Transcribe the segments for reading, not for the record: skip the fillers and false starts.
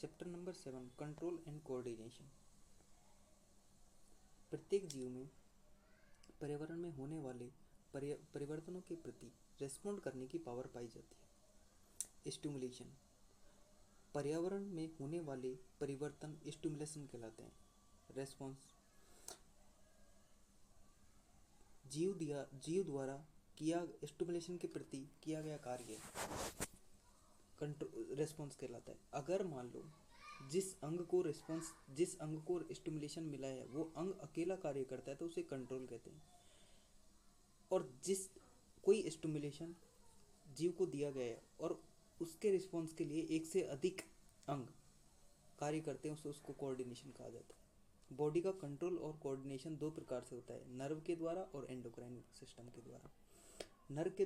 Chapter number 7 control and coordination. प्रत्येक जीव में पर्यावरण में होने वाले परिवर्तनों के प्रति रेस्पॉन्ड करने की पावर पाई जाती है। स्टिमुलेशन, पर्यावरण में होने वाले परिवर्तन स्टिमुलेशन कहलाते हैं। रेस्पॉन्स, जीव द्वारा किया स्टिमुलेशन के प्रति किया गया कार्य रेस्पॉन्स कहलाता है। अगर मान लो जिस अंग को स्टिमुलेशन मिला है वो अंग अकेला कार्य करता है तो उसे कंट्रोल कहते हैं। और जिस कोई स्टिमुलेशन जीव को दिया गया है और उसके रिस्पॉन्स के लिए एक से अधिक अंग कार्य करते हैं उसको कोऑर्डिनेशन कहा जाता है। बॉडी का कंट्रोल और कोऑर्डिनेशन दो प्रकार से होता है, नर्व के द्वारा और एंडोक्राइन सिस्टम के द्वारा। नर्व के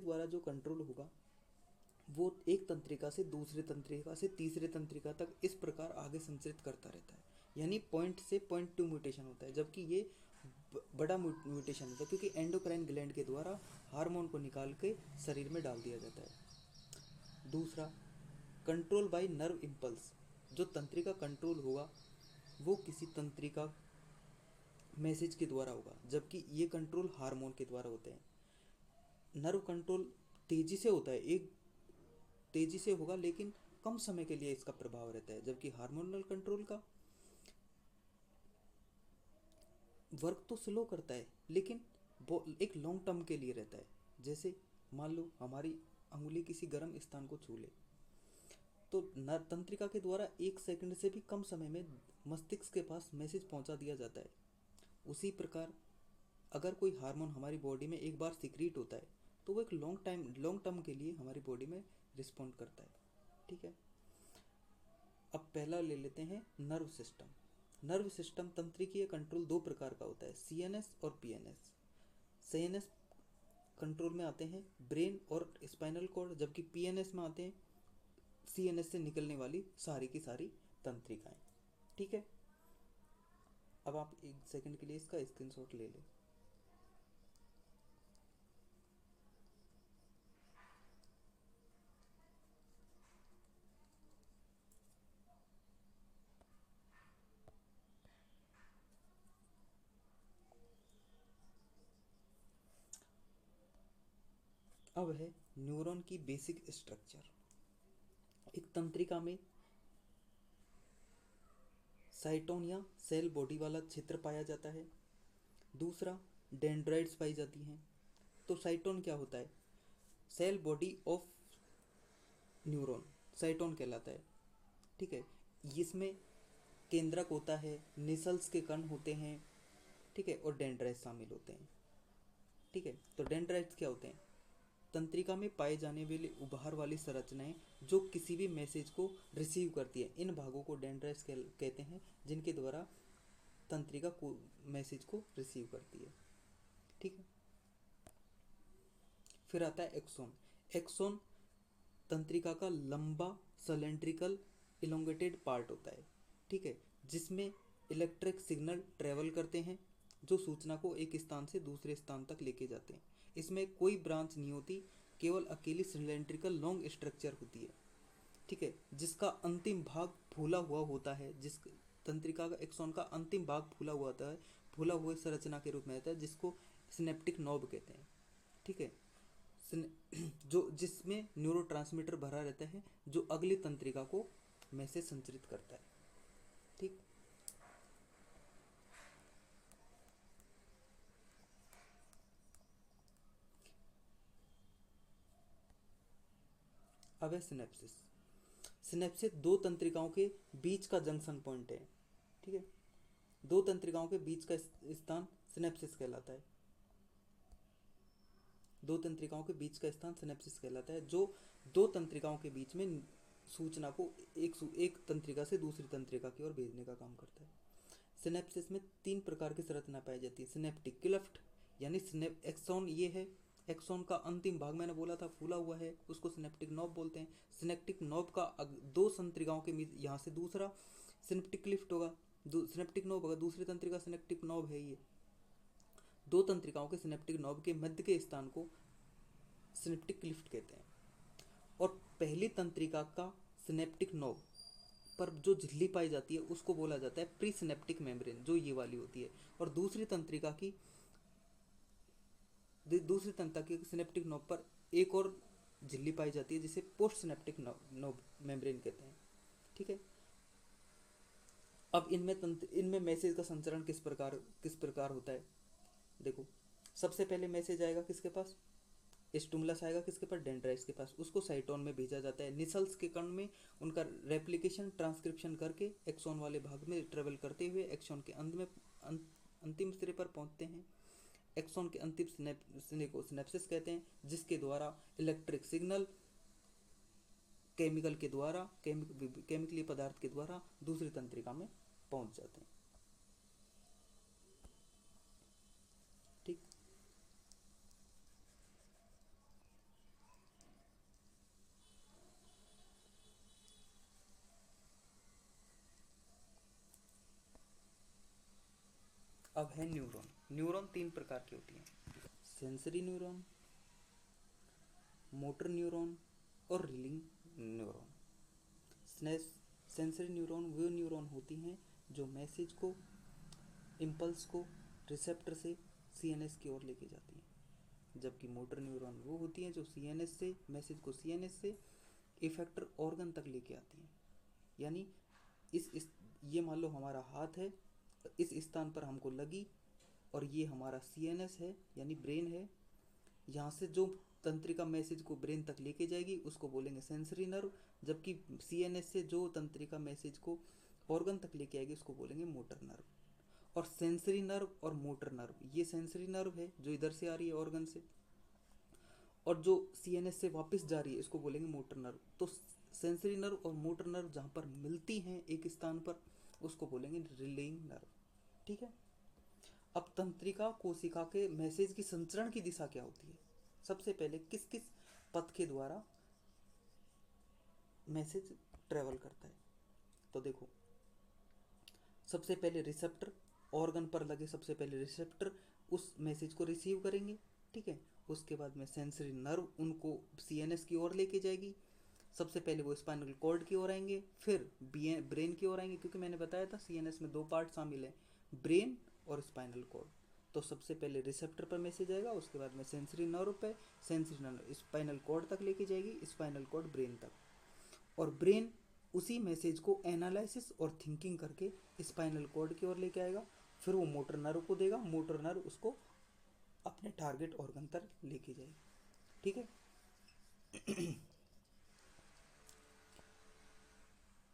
द्वारा जो कंट्रोल होगा वो एक तंत्रिका से दूसरे तंत्रिका से तीसरे तंत्रिका तक इस प्रकार आगे संचरित करता रहता है, यानी पॉइंट से पॉइंट टू म्यूटेशन होता है। जबकि ये बड़ा म्यूटेशन होता है क्योंकि एंडोक्राइन ग्लैंड के द्वारा हार्मोन को निकाल के शरीर में डाल दिया जाता है। दूसरा, कंट्रोल बाय नर्व इम्पल्स, जो तंत्रिका कंट्रोल होगा वो किसी तंत्रिका मैसेज के द्वारा होगा, जबकि ये कंट्रोल हार्मोन के द्वारा होते हैं। नर्व कंट्रोल तेजी से होता है, एक तेजी से होगा लेकिन कम समय के लिए इसका प्रभाव रहता है, जबकि हार्मोनल कंट्रोल का वर्क तो स्लो करता है लेकिन एक लॉन्ग टर्म के लिए रहता है। जैसे मान लो हमारी अंगुली किसी गर्म स्थान को छू ले तो तंत्रिका के द्वारा 1 सेकंड से भी कम समय में मस्तिष्क के पास मैसेज पहुंचा दिया जाता है। उसी प्रकार अगर कोई हार्मोन हमारी बॉडी में एक बार सिक्रीट होता है तो वो एक लॉन्ग टर्म के लिए हमारी बॉडी में रिस्पॉन्ड करता है। ठीक है, अब पहला ले लेते हैं नर्व सिस्टम। नर्व सिस्टम तंत्रिकीय कंट्रोल दो प्रकार का होता है, सीएनएस और पीएनएस। सीएनएस कंट्रोल में आते हैं ब्रेन और स्पाइनल कॉर्ड, जबकि पीएनएस में आते हैं सीएनएस से निकलने वाली सारी की सारी तंत्रिकाएं। ठीक है, अब आप 1 सेकंड के लिए इसका स्क्रीनशॉट ले लें। अब है न्यूरॉन की बेसिक स्ट्रक्चर। एक तंत्रिका में साइटोन या सेल बॉडी वाला क्षेत्र पाया जाता है। दूसरा, डेंड्राइट्स पाई जाती हैं। तो साइटोन क्या होता है? Cell body of neuron cyton कहलाता है। ठीक है, इसमें केंद्रक होता है, निसल्स के कण होते हैं, ठीक है, और डेंड्राइट्स शामिल होते हैं। ठीक है, तो डेंड्राइट्स क्या होते हैं? तंत्रिका में पाए जाने वाली उभार वाली संरचनाएं जो किसी भी मैसेज को रिसीव करती है, इन भागों को डेंड्राइट्स कहते हैं, जिनके द्वारा तंत्रिका को मैसेज को रिसीव करती है। ठीक है, फिर आता है एक्सोन। एक्सोन तंत्रिका का लंबा सिलेंड्रिकल इलोंगेटेड पार्ट होता है। ठीक है, जिसमें इलेक्ट्रिक सिग्नल ट्रेवल करते हैं जो सूचना को एक स्थान से दूसरे स्थान तक लेके जाते हैं। इसमें कोई ब्रांच नहीं होती, केवल अकेली सिलेंड्रिकल लॉन्ग स्ट्रक्चर होती है। ठीक है, जिसका अंतिम भाग फूला हुआ होता है, जिस तंत्रिका का एक्सॉन का अंतिम भाग फूला हुआ होता है, फूला हुए संरचना के रूप में रहता है, जिसको सिनेप्टिक नोब कहते हैं। ठीक है, जो जिसमें न्यूरोट्रांसमीटर भरा रहता है जो अगली तंत्रिका को मैसेज संचरित करता है। ठीक, अब है सिनेप्सिस। सिनेप्सिस दो तंत्रिकाओं के बीच का जंक्शन पॉइंट है। ठीक है, दो तंत्रिकाओं के बीच का स्थान सिनेप्सिस कहलाता है। दो तंत्रिकाओं के बीच का स्थान सिनेप्सिस कहलाता है, जो दो तंत्रिकाओं के बीच में सूचना को एक तंत्रिका से दूसरी तंत्रिका की ओर भेजने का काम करता है। सिनेप्सिस में 3 प्रकार की संरचना पाई जाती है। सिनेप्टिक क्लेफ्ट यानी एक्सॉन, ये है एक्सॉन का अंतिम भाग, मैंने बोला था फूला हुआ है, उसको सिनेप्टिक नॉब बोलते हैं। सिनेप्टिक नॉब का दो तंत्रिकाओं के बीच यहाँ से दूसरा सिनेप्टिक क्लिफ्ट होगा, सिनेप्टिक नॉब होगा, दूसरी तंत्रिका सिनेप्टिक नॉब है। ये दो तंत्रिकाओं के सिनेप्टिक नॉब के मध्य के स्थान को सिनेप्टिक क्लिफ्ट कहते हैं। और पहली तंत्रिका का सिनेप्टिक नोब पर जो झिल्ली पाई जाती है उसको बोला जाता है प्री सिनेप्टिक मेम्ब्रेन, जो ये वाली होती है। और दूसरी तंत्रिका की सिनेप्टिक नोब पर एक और झिल्ली पाई जाती है जिसे पोस्ट सिनेप्टिक नोब मेम्ब्रेन कहते हैं। ठीक है। अब इनमें मैसेज का संचरण किस प्रकार होता है। देखो, सबसे पहले मैसेज आएगा किसके पास, स्टिमुलस आएगा किसके पास, डेंड्राइट्स के पास, उसको साइटोन में भेजा जाता है। निसल्स के कण में उनका रेप्लिकेशन ट्रांसक्रिप्शन करके एक्सॉन वाले भाग में ट्रेवल करते हुए एक्सॉन के अंत में अंतिम सिरे पर पहुंचते हैं। एक्सॉन के अंतिम सिरे को सिनेप्सिस कहते हैं, जिसके द्वारा इलेक्ट्रिक सिग्नल केमिकली पदार्थ के द्वारा दूसरी तंत्रिका में पहुंच जाते हैं। ठीक। अब है न्यूरॉन। न्यूरॉन 3 प्रकार की होती हैं, सेंसरी न्यूरॉन, मोटर न्यूरॉन और रीलिंग न्यूरॉन। सेंसरी न्यूरॉन वो न्यूरॉन होती हैं जो मैसेज को, इम्पल्स को रिसेप्टर से सीएनएस की ओर लेके जाती हैं, जबकि मोटर न्यूरॉन वो होती हैं जो सीएनएस से मैसेज को सीएनएस से इफेक्टर ऑर्गन तक लेके आती हैं। यानी ये मान लो हमारा हाथ है, इस स्थान पर हमको लगी और ये हमारा सीएनएस है यानी ब्रेन है, यहाँ से जो तंत्रिका मैसेज को ब्रेन तक लेके जाएगी उसको बोलेंगे सेंसरी नर्व, जबकि सीएनएस से जो तंत्रिका मैसेज को ऑर्गन तक लेके आएगी उसको बोलेंगे मोटर नर्व। और सेंसरी नर्व और मोटर नर्व, ये सेंसरी नर्व है जो इधर से आ रही है ऑर्गन से, और जो सीएनएस से वापस जा रही है इसको बोलेंगे मोटर नर्व। तो सेंसरी नर्व और मोटर नर्व जहाँ पर मिलती हैं एक स्थान पर उसको बोलेंगे रिलेइंग नर्व। ठीक है। अब तंत्रिका कोशिका के मैसेज की संचरण की दिशा क्या होती है, सबसे पहले किस किस पथ के द्वारा मैसेज ट्रेवल करता है। तो देखो, सबसे पहले रिसेप्टर, ऑर्गन पर लगे सबसे पहले रिसेप्टर उस मैसेज को रिसीव करेंगे। ठीक है। उसके बाद में सेंसरी नर्व उनको सीएनएस की ओर लेके जाएगी। सबसे पहले वो स्पाइनल कॉर्ड की ओर आएंगे, फिर ब्रेन की ओर आएंगे, क्योंकि मैंने बताया था सीएनएस में 2 पार्ट शामिल हैं, ब्रेन और स्पाइनल कॉर्ड। तो सबसे पहले रिसेप्टर पर मैसेज आएगा, उसके बाद में सेंसरी नर्व पे, सेंसरी नर्व स्पाइनल कॉर्ड तक लेके जाएगी, स्पाइनल कॉर्ड ब्रेन तक, और ब्रेन उसी मैसेज को एनालिसिस और थिंकिंग करके स्पाइनल कॉर्ड की ओर लेके आएगा। फिर वो मोटर नर्व को देगा, मोटर नर्व उसको अपने टारगेट ऑर्गन तक लेके जाएगी। ठीक है।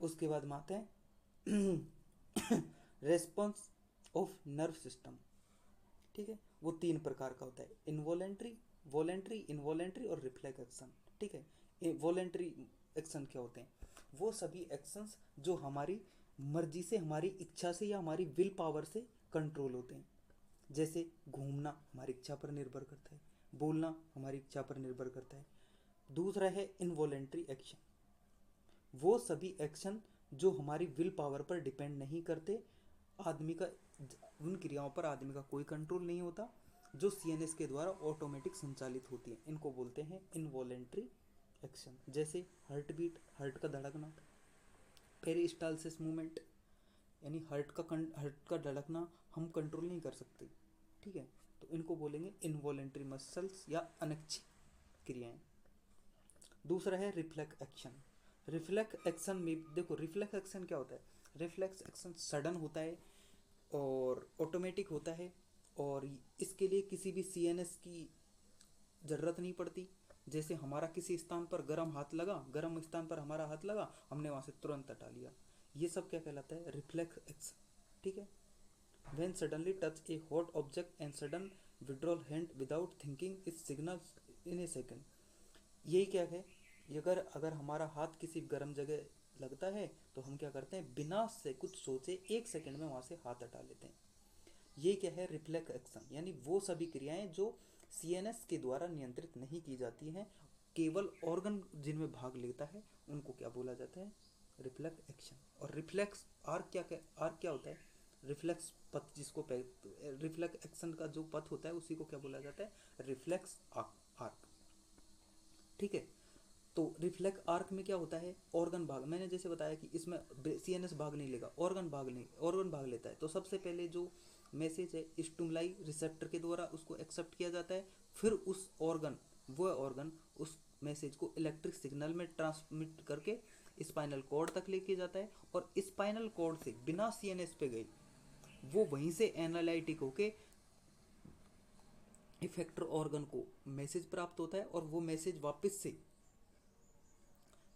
उसके बाद में आते हैं रेस्पॉन्स ऑफ नर्व सिस्टम। ठीक है। वो 3 प्रकार का होता है, इनवॉलेंट्री, वॉलेंट्री, इनवॉलेंट्री और रिफ्लेक्स एक्शन। ठीक है। वॉलेंट्री एक्शन क्या होते हैं, वो सभी एक्शंस जो हमारी मर्जी से, हमारी इच्छा से या हमारी विल पावर से कंट्रोल होते हैं। जैसे घूमना हमारी इच्छा पर निर्भर करता है, बोलना हमारी इच्छा पर निर्भर करता है। दूसरा है इनवॉलेंट्री एक्शन, वो सभी एक्शन जो हमारी विल पावर पर डिपेंड नहीं करते, आदमी का उन क्रियाओं पर आदमी का कोई कंट्रोल नहीं होता, जो सीएनएस के द्वारा ऑटोमेटिक संचालित होती है, इनको बोलते हैं इनवॉलेंट्री एक्शन। जैसे हार्ट बीट, हार्ट का धड़कना, पेरिस्टालसिस मूवमेंट, यानी हार्ट का धड़कना हम कंट्रोल नहीं कर सकते। ठीक है। तो इनको बोलेंगे इनवॉलेंट्री मसल्स या अनैच्छिक क्रियाएं। दूसरा है रिफ्लेक्स एक्शन। रिफ्लेक्स एक्शन में देखो, रिफ्लेक्स एक्शन क्या होता है, रिफ्लेक्स एक्शन सडन होता है और ऑटोमेटिक होता है, और इसके लिए किसी भी सीएनएस की ज़रूरत नहीं पड़ती। जैसे हमारा किसी स्थान पर गर्म स्थान पर हमारा हाथ लगा, हमने वहाँ से तुरंत हटा लिया, ये सब क्या कहलाता है, रिफ्लेक्स एक्शन। ठीक है। When suddenly touch a hot object and sudden withdrawal hand without thinking is signals in a second। यही क्या है, अगर हमारा हाथ किसी गर्म जगह लगता है तो हम क्या करते हैं, बिना से कुछ सोचे 1 सेकंड में वहाँ से हाथ हटा लेते हैं। ये क्या है, रिफ्लेक्स एक्शन, यानी वो सभी क्रियाएं जो सीएनएस के द्वारा नियंत्रित नहीं की जाती हैं, केवल ऑर्गन जिनमें भाग लेता है उनको क्या बोला जाता है, रिफ्लेक्स एक्शन। और रिफ्लेक्स आर्क क्या होता है, रिफ्लेक्स पथ, रिफ्लेक्स एक्शन का जो पथ होता है उसी को क्या बोला जाता है, रिफ्लेक्स आर्क। ठीक है। तो रिफ्लेक्स आर्क में क्या होता है, ऑर्गन भाग, मैंने जैसे बताया कि इसमें सीएनएस भाग नहीं लेगा, ऑर्गन भाग लेता है। तो सबसे पहले जो मैसेज है स्टिमुलाई रिसेप्टर के द्वारा उसको एक्सेप्ट किया जाता है, फिर वो ऑर्गन उस मैसेज को इलेक्ट्रिक सिग्नल में ट्रांसमिट करके स्पाइनल कॉर्ड तक लेके जाता है, और स्पाइनल कॉर्ड से बिना सीएनएस पे गई वो वहीं से एनालाइटिक होके इफेक्टर ऑर्गन को मैसेज प्राप्त होता है, और वो मैसेज वापस से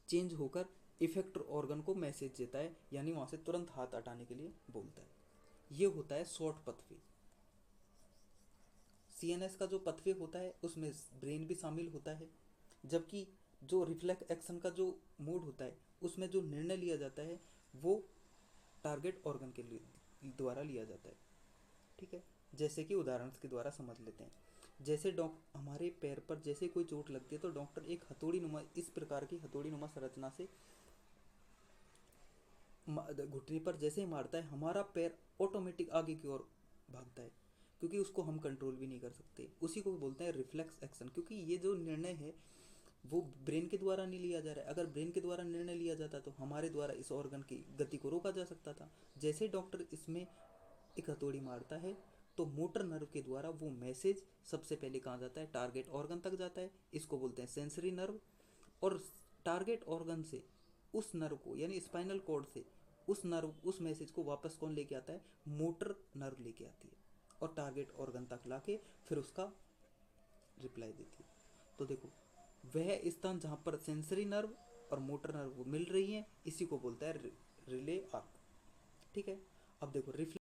चेंज होकर इफेक्टर ऑर्गन को मैसेज देता है, यानी वहां से तुरंत हाथ हटाने के लिए बोलता है। ये होता है शॉर्ट पथवे। सीएनएस का जो पथवे होता है उसमें ब्रेन भी शामिल होता है, जबकि जो रिफ्लेक्स एक्शन का जो मोड होता है उसमें जो निर्णय लिया जाता है वो टारगेट ऑर्गन के द्वारा लिया जाता है। ठीक है, जैसे कि उदाहरण के द्वारा समझ लेते हैं। जैसे हमारे पैर पर जैसे कोई चोट लगती है तो डॉक्टर एक हथौड़ी नुमा, इस प्रकार की हथौड़ी नुमा संरचना से घुटने पर जैसे ही मारता है, हमारा पैर ऑटोमेटिक आगे की ओर भागता है, क्योंकि उसको हम कंट्रोल भी नहीं कर सकते। उसी को बोलते हैं रिफ्लेक्स एक्शन, क्योंकि ये जो निर्णय है वो ब्रेन के द्वारा नहीं लिया जा रहा है। अगर ब्रेन के द्वारा निर्णय लिया जाता तो हमारे द्वारा इस ऑर्गन की गति को रोका जा सकता था। जैसे डॉक्टर इसमें एक हथौड़ी मारता है तो मोटर नर्व के द्वारा वो मैसेज सबसे पहले कहाँ जाता है, टारगेट ऑर्गन तक जाता है, इसको बोलते हैं सेंसरी नर्व। और टारगेट ऑर्गन से उस नर्व को, यानी स्पाइनल कॉर्ड से उस मैसेज को वापस कौन लेके आता है, मोटर नर्व लेके आती है, और टारगेट ऑर्गन तक लाके फिर उसका रिप्लाई देती है। तो देखो, वह स्थान जहाँ पर सेंसरी नर्व और मोटर नर्व मिल रही हैं, इसी को बोलता है रिले आर्क। ठीक है, अब देखो रिफ्लेक्स